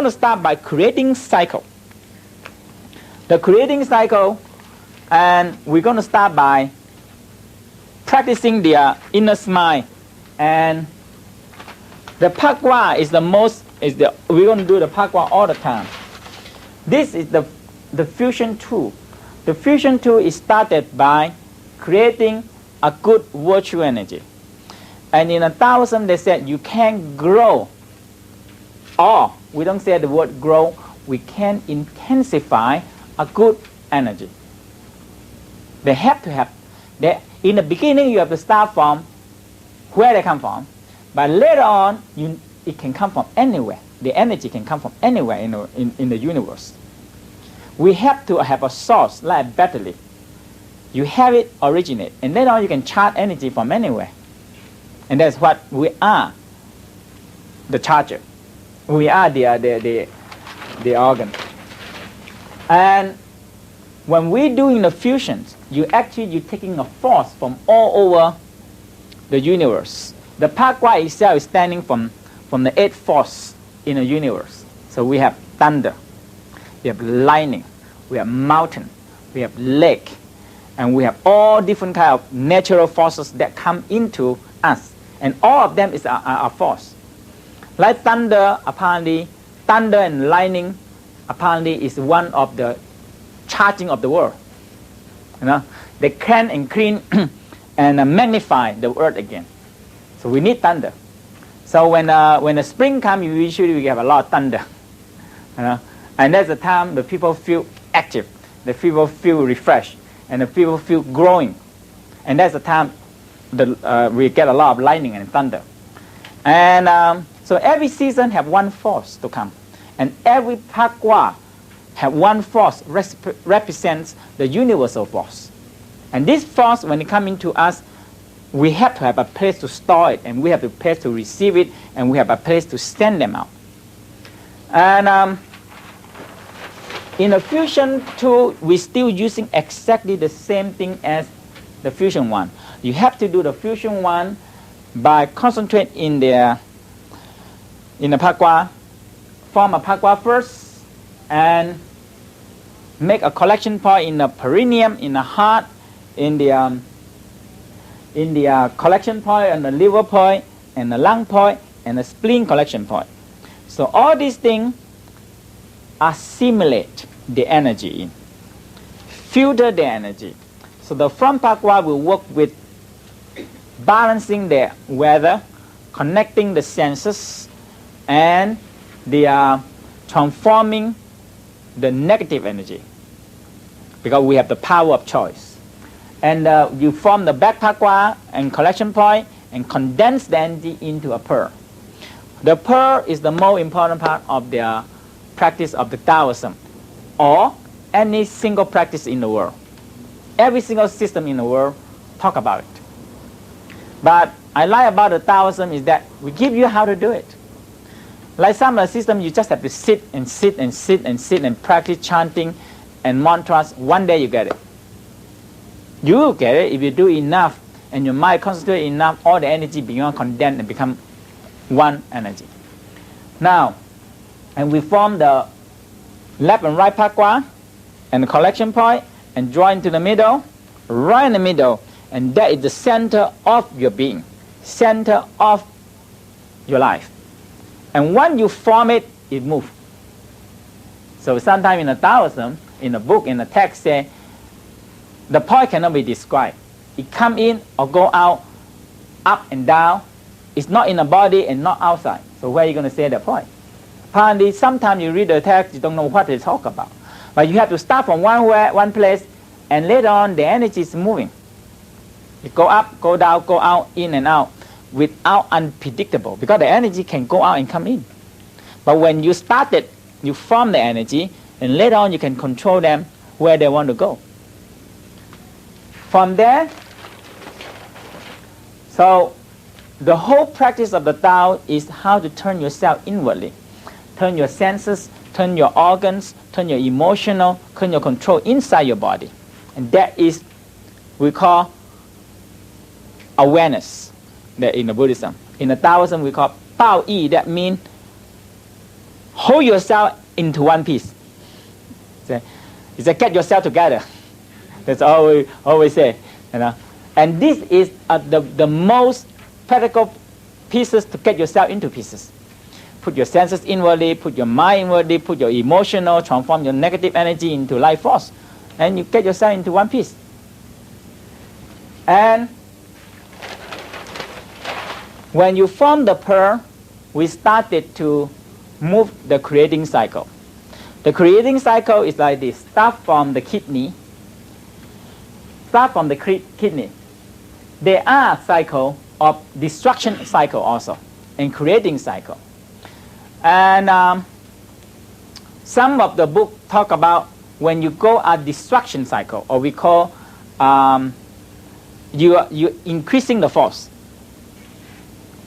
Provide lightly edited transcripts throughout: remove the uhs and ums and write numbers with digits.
going to start by creating cycle. The creating cycle, and we're going to start by practicing the inner smile. And the pakwa is we're going to do the pakwa all the time. This is the fusion tool. The fusion tool is started by creating a good virtue energy. And in a Taoism, they said you can grow, or we don't say the word grow, we can intensify a good energy. They have to have, in the beginning you have to start from where they come from, but later on it can come from anywhere. The energy can come from anywhere in the universe. We have to have a source like a battery. You have it originate, and later on you can charge energy from anywhere. And that's what we are, the charger. We are the organ. And when we're doing the fusions, you're taking a force from all over the universe. The Pakwa itself is standing from the 8 force in the universe. So we have thunder, we have lightning, we have mountain, we have lake, and we have all different kind of natural forces that come into us. And all of them is our force. Like thunder, apparently, thunder and lightning, apparently, is one of the charging of the world. You know, they can and clean and magnify the earth again. So we need thunder. So when the spring comes, usually we have a lot of thunder. You know, and that's the time the people feel active, the people feel refreshed, and the people feel growing. And that's the time we get a lot of lightning and thunder. And so every season have one force to come. And every Pakwa have one force represents the universal force. And this force, when it comes into us, we have to have a place to store it, and we have a place to receive it, and we have a place to send them out. And in the fusion tool, we're still using exactly the same thing as the fusion one. You have to do the fusion one by concentrate in the Pakwa, form a Pakwa first, and make a collection point in the perineum, in the heart, in the collection point, and the liver point, and the lung point, and the spleen collection point. So all these things assimilate the energy in, filter the energy. So the front Pakwa will work with balancing the weather, connecting the senses, and they are transforming the negative energy, because we have the power of choice. And you form the back Pakwa and collection point and condense the energy into a pearl. The pearl is the most important part of the practice of the Taoism, or any single practice in the world. Every single system in the world talk about it. But I like about the Taoism is that we give you how to do it. Like some of the systems, you just have to sit and sit and sit and sit and practice chanting and mantras. One day you get it. You will get it if you do enough and your mind concentrate enough, all the energy beyond condensed and become one energy. Now, and we form the left and right Pakwa and the collection point and join to the middle, right in the middle, and that is the center of your being, center of your life. And when you form it, it moves. So sometimes in the Taoism, in the book, in the text, say, the point cannot be described. It come in or go out, up and down. It's not in the body and not outside. So where are you going to say the point? Apparently, sometimes you read the text, you don't know what they talk about. But you have to start from one place, and later on the energy is moving. It go up, go down, go out, in and out, without unpredictable, because the energy can go out and come in. But when you start it, you form the energy, and later on you can control them where they want to go. From there, so the whole practice of the Tao is how to turn yourself inwardly. Turn your senses, turn your organs, turn your emotional, turn your control inside your body. And that is, we call awareness in the Buddhism. In the Taoism, we call Bao Yi. That means hold yourself into one piece. It's a get yourself together. That's all we always say. And this is the most practical pieces to get yourself into pieces. Put your senses inwardly, put your mind inwardly, put your emotional, transform your negative energy into life force. And you get yourself into one piece. And when you form the pearl, we started to move the creating cycle. The creating cycle is like this. Start from the kidney. There are cycle of destruction cycle also, and creating cycle. And some of the book talk about when you go a destruction cycle, or we call you increasing the force.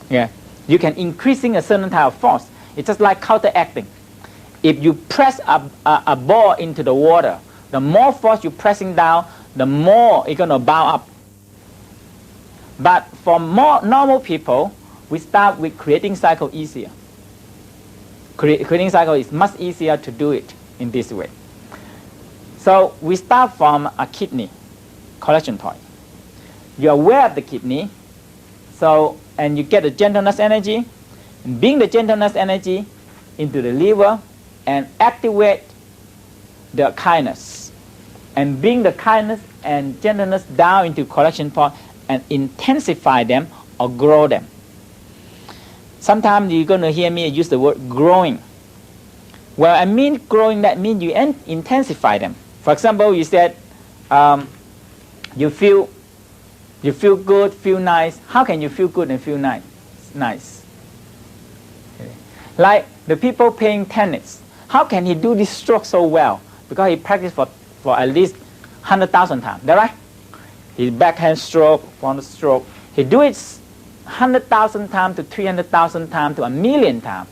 Yeah, you can increasing a certain type of force. It's just like counteracting. If you press a ball into the water, the more force you're pressing down, the more it's going to bound up. But for more normal people, we start with creating cycle easier. Creating cycle is much easier to do it in this way. So we start from a kidney collection point. You're aware of the kidney, and you get the gentleness energy, and bring the gentleness energy into the liver and activate the kindness, and bring the kindness and gentleness down into collection point and intensify them or grow them. Sometimes you're going to hear me use the word growing. Well, I mean growing, that means you intensify them. For example, you said you feel good, feel nice. How can you feel good and feel nice? Okay. Like the people playing tennis. How can he do this stroke so well? Because he practiced for at least 100,000 times. Is that right? His backhand stroke, front stroke. He do it 100,000 times to 300,000 times to 1,000,000 times.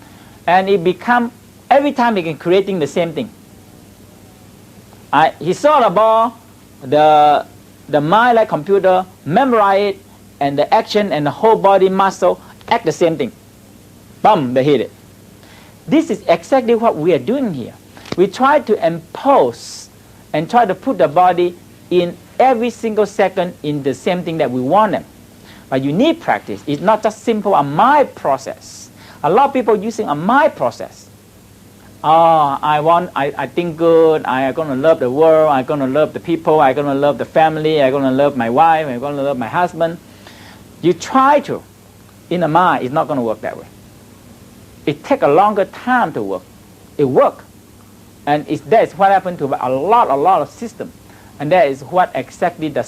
And it become, every time he can creating the same thing. He saw the ball, the mind like computer, memorize it, and the action and the whole body muscle act the same thing. Boom, they hit it. This is exactly what we are doing here. We try to impose and try to put the body in every single second in the same thing that we want them. But you need practice. It's not just simple a mind process. A lot of people using a mind process. Oh, I think good, I'm going to love the world, I'm going to love the people, I'm going to love the family, I'm going to love my wife, I'm going to love my husband. You try to. In the mind, it's not going to work that way. It takes a longer time to work. It works. And that is what happened to a lot of systems. And that is what exactly the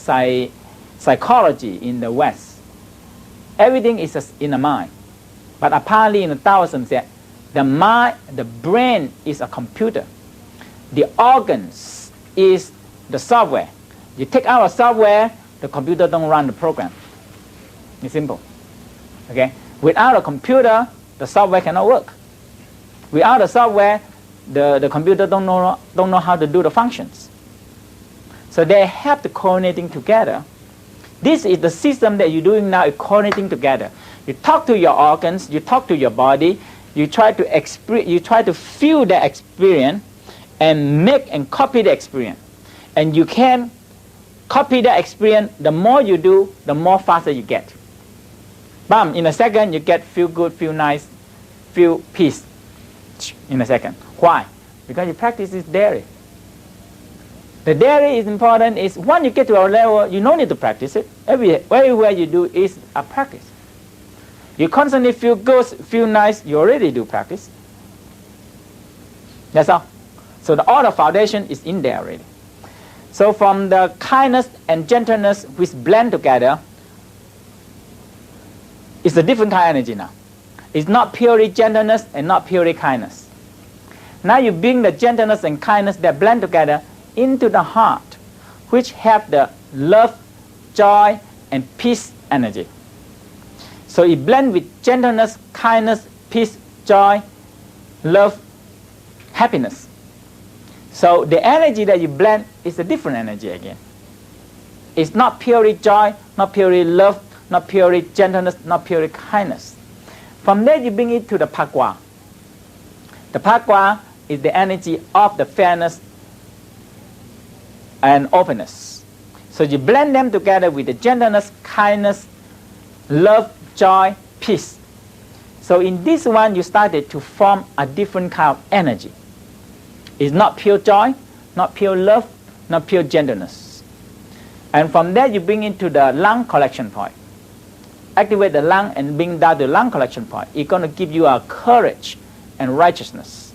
psychology in the West. Everything is just in the mind. But apparently in the Taoism said, the mind, the brain is a computer. The organs is the software. You take out a software, the computer don't run the program. It's simple. Okay? Without a computer, the software cannot work. Without the software, the computer don't know how to do the functions. So they have to coordinating together. This is the system that you're doing now, is coordinating together. You talk to your organs, you talk to your body, you try to feel the experience and make and copy the experience. And you can copy the experience. The more you do, the more faster you get. Bam! In a second, you get feel good, feel nice, feel peace. In a second. Why? Because you practice this daily. The daily is important. Is when you get to a level, you don't need to practice it. Everywhere you do is a practice. You constantly feel good, feel nice, you already do practice. That's all. So all the foundation is in there already. So from the kindness and gentleness which blend together, it's a different kind of energy now. It's not purely gentleness and not purely kindness. Now you bring the gentleness and kindness that blend together into the heart, which have the love, joy, and peace energy. So it blends with gentleness, kindness, peace, joy, love, happiness. So the energy that you blend is a different energy again. It's not purely joy, not purely love, not purely gentleness, not purely kindness. From there you bring it to the Phagwa. The Phagwa is the energy of the fairness and openness. So you blend them together with the gentleness, kindness, love, joy, peace. So in this one, you started to form a different kind of energy. It's not pure joy, not pure love, not pure gentleness. And from there, you bring into the lung collection point. Activate the lung and bring down the lung collection point. It's going to give you a courage and righteousness.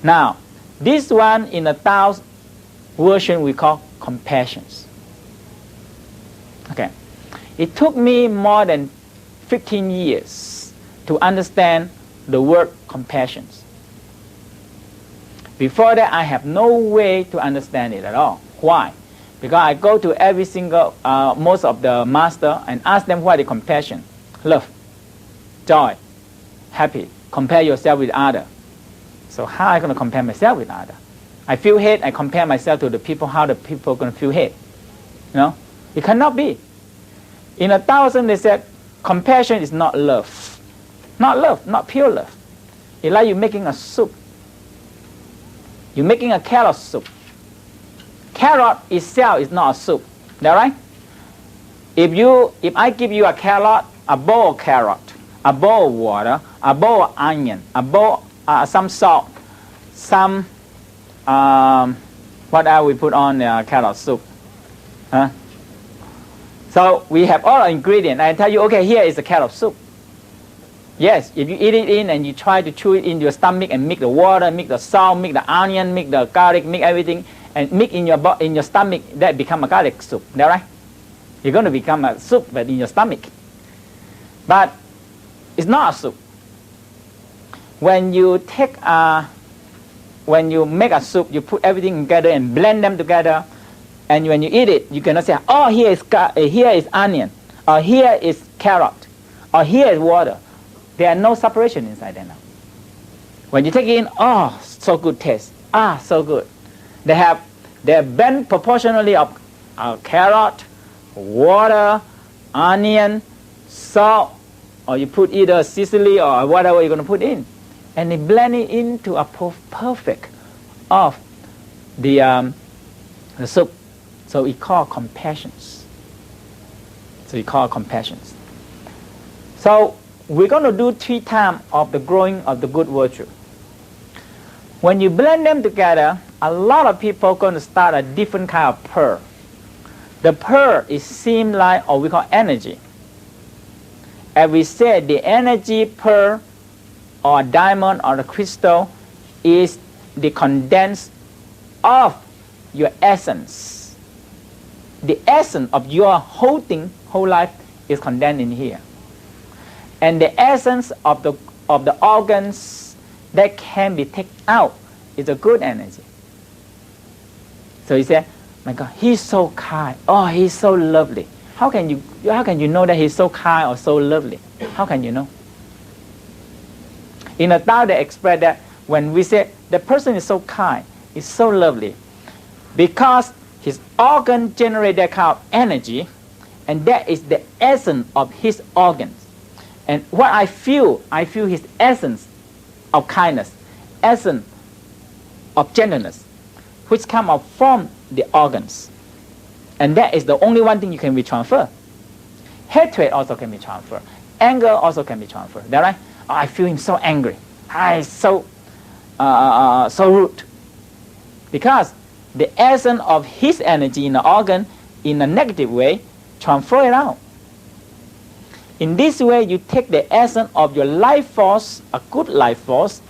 Now, this one in a Tao's version we call compassion. Okay. It took me more than 15 years to understand the word compassion. Before that, I have no way to understand it at all. Why? Because I go to every single, most of the master and ask them what is compassion. Love, joy, happy. Compare yourself with others. So how am I going to compare myself with others? I feel hate, I compare myself to the people, how the people are going to feel hate. You know? It cannot be. In a Taoism, they said, compassion is not love. Not love, not pure love. It's like you're making a soup. You're making a carrot soup. Carrot itself is not a soup. Is that right? If I give you a carrot, a bowl of carrot, a bowl of water, a bowl of onion, a bowl, some salt, some, what else we put on the carrot soup? Huh? So we have all the ingredients. I tell you, okay, here is the carrot soup. Yes, if you eat it in and you try to chew it in your stomach and mix the water, mix the salt, mix the onion, mix the garlic, mix everything, and mix in your stomach, that become a garlic soup. Is that right? You're going to become a soup, but in your stomach. But it's not a soup. When you make a soup, you put everything together and blend them together, and when you eat it, you cannot say, oh, here is onion, or here is carrot, or here is water. There are no separation inside there now. When you take it in, oh, so good taste. Ah, so good. They blend proportionally of carrot, water, onion, salt, or you put either sesame or whatever you're going to put in. And they blend it into a perfect of the soup. So it's called compassion. So we're going to do 3 times of the growing of the good virtue. When you blend them together, a lot of people are going to start a different kind of pearl. The pearl is seem like, or we call energy. As we said, the energy pearl or diamond or the crystal is the condensed of your essence. The essence of your whole life is condensed in here. And the essence of the organs that can be taken out is a good energy. So you say, my God, he's so kind. Oh, he's so lovely. How can you know that he's so kind or so lovely? How can you know? In a Tao, they express that when we say the person is so kind, is so lovely, because his organ generate that kind of energy, and that is the essence of his organs. And what I feel his essence of kindness, essence of gentleness, which come out from the organs. And that is the only one thing you can be transferred. Hatred also can be transferred. Anger also can be transferred. Is that right? Oh, I feel him so angry. So rude. Because the essence of his energy in the organ, in a negative way, transfer it out. In this way, you take the essence of your life force, a good life force,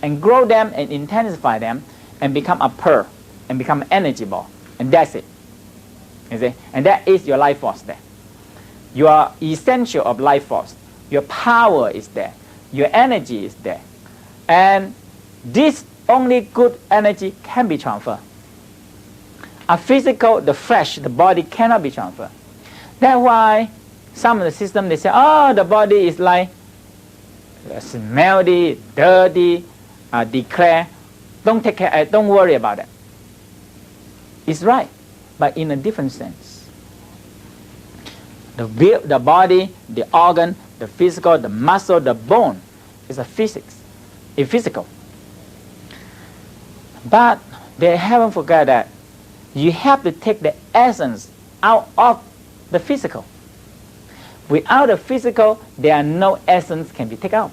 and grow them and intensify them, and become a pearl, and become an energy ball. And that's it. You see? And that is your life force there. Your essential of life force. Your power is there. Your energy is there. And this only good energy can be transferred. A physical, the flesh, the body cannot be transferred. That's why some of the systems, they say, oh, the body is like smelly, dirty, declare. Don't take care, don't worry about it. It's right, but in a different sense. The body, the organ, the physical, the muscle, the bone is a physical. But they haven't forgot that you have to take the essence out of the physical. Without the physical, there are no essence can be taken out.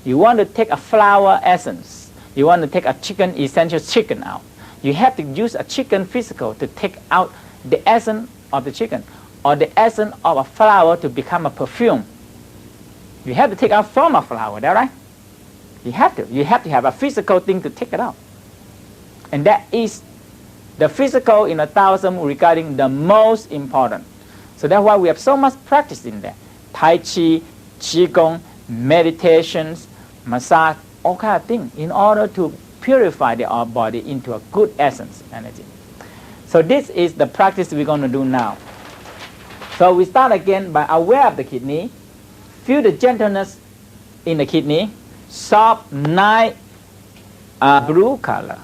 You want to take a flower essence. You want to take a chicken, essential chicken out. You have to use a chicken physical to take out the essence of the chicken, or the essence of a flower to become a perfume. You have to take out from a flower, is that right? You have to. You have to have a physical thing to take it out. And that is the physical in a Taoism regarding the most important. So that's why we have so much practice in there. Tai Chi, Qigong, meditations, massage, all kind of things in order to purify our body into a good essence energy. So this is the practice we're going to do now. So we start again by aware of the kidney. Feel the gentleness in the kidney. Soft, nice blue color.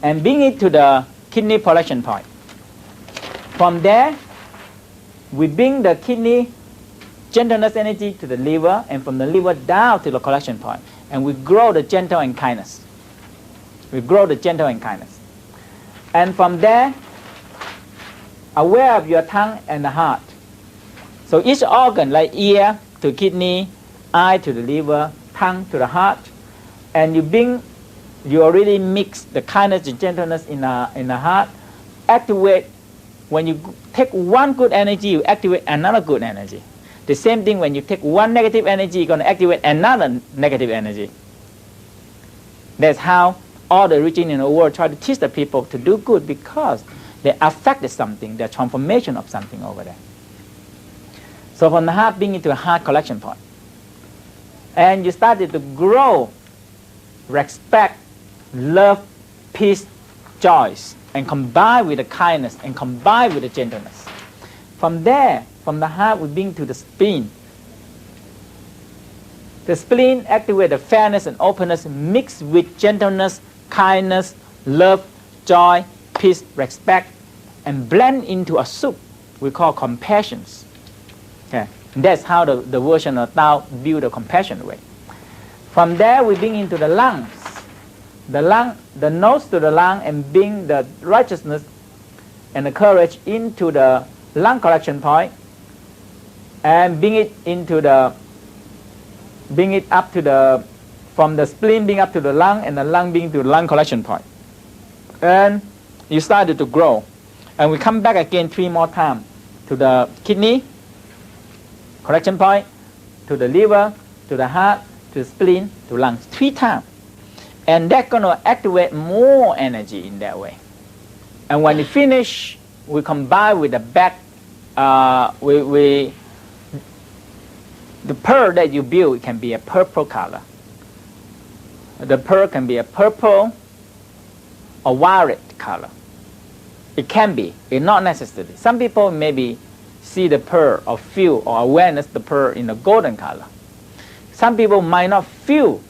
And bring it to the kidney collection point. From there, we bring the kidney gentleness energy to the liver, and from the liver down to the collection point. And we grow the gentle and kindness. We grow the gentle and kindness. And from there, aware of your tongue and the heart. So each organ, like ear to kidney, eye to the liver, tongue to the heart, and you already mix the kindness and gentleness in the heart. Activate, when you take one good energy, you activate another good energy. The same thing when you take one negative energy, you're going to activate another negative energy. That's how all the religions in the world try to teach the people to do good, because they affected something, the transformation of something over there. So from the heart, bring it to a heart collection point. And you started to grow respect, love, peace, joys, and combine with the kindness and combine with the gentleness. From there, from the heart, we bring to the spleen. The spleen activates the fairness and openness mixed with gentleness, kindness, love, joy, peace, respect, and blend into a soup we call compassion. Okay. That's how the version of Tao view the compassion way. From there, we bring into the lungs. The nose to the lung, and bring the righteousness and the courage into the lung collection point, and bring it up to the, from the spleen bring up to the lung, and the lung bring to the lung collection point. And you started to grow. And we come back again 3 more times to the kidney collection point, to the liver, to the heart, to the spleen, to lungs, 3 times. And that's going to activate more energy in that way. And when you finish, we combine with the back, the pearl that you build can be a purple color. The pearl can be a purple or violet color. It can be, it's not necessary. Some people maybe see the pearl or feel or awareness the pearl in a golden color. Some people might not feel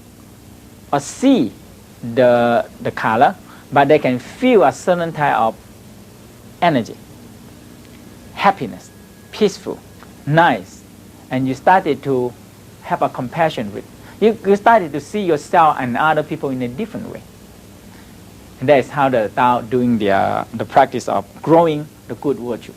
or see the color, but they can feel a certain type of energy, happiness, peaceful, nice, and you started to have a compassion with. You started to see yourself and other people in a different way. And that is how the Tao doing the practice of growing the good virtue.